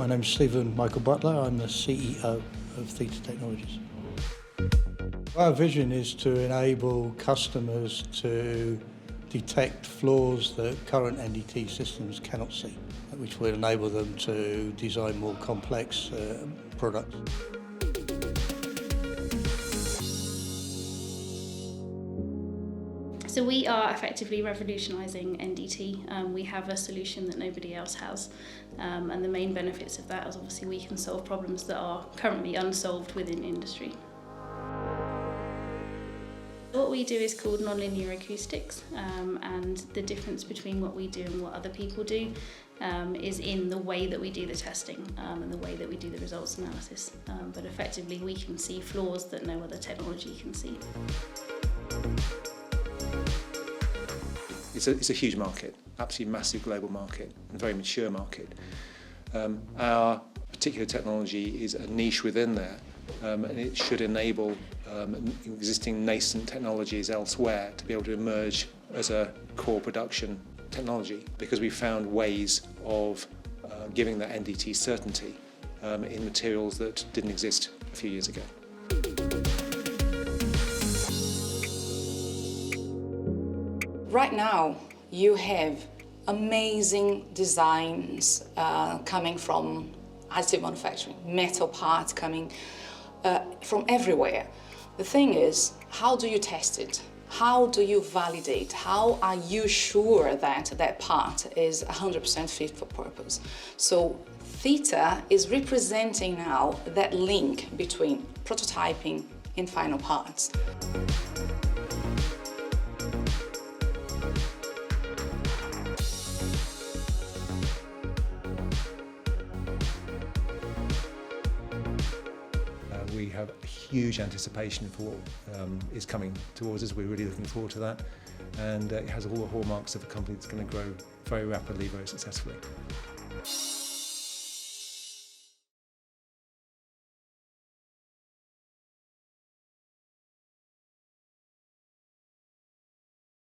My name's Stephen Michael Butler. I'm the CEO of Theta Technologies. Our vision is to enable customers to detect flaws that current NDT systems cannot see, which will enable them to design more complex products. So we are effectively revolutionising NDT. We have a solution that nobody else has, and the main benefits of that is obviously we can solve problems that are currently unsolved within industry. What we do is called nonlinear acoustics, and the difference between what we do and what other people do is in the way that we do the testing and the way that we do the results analysis. But effectively we can see flaws that no other technology can see. It's a huge market, absolutely massive global market, and very mature market. Our particular technology is a niche within there, and it should enable existing nascent technologies elsewhere to be able to emerge as a core production technology, because we found ways of giving that NDT certainty in materials that didn't exist a few years ago. Right now, you have amazing designs coming from additive manufacturing, metal parts coming from everywhere. The thing is, how do you test it? How do you validate? How are you sure that that part is 100% fit for purpose? So Theta is representing now that link between prototyping and final parts. We have a huge anticipation for what is coming towards us. We're really looking forward to that, and it has all the hallmarks of a company that's going to grow very rapidly, very successfully.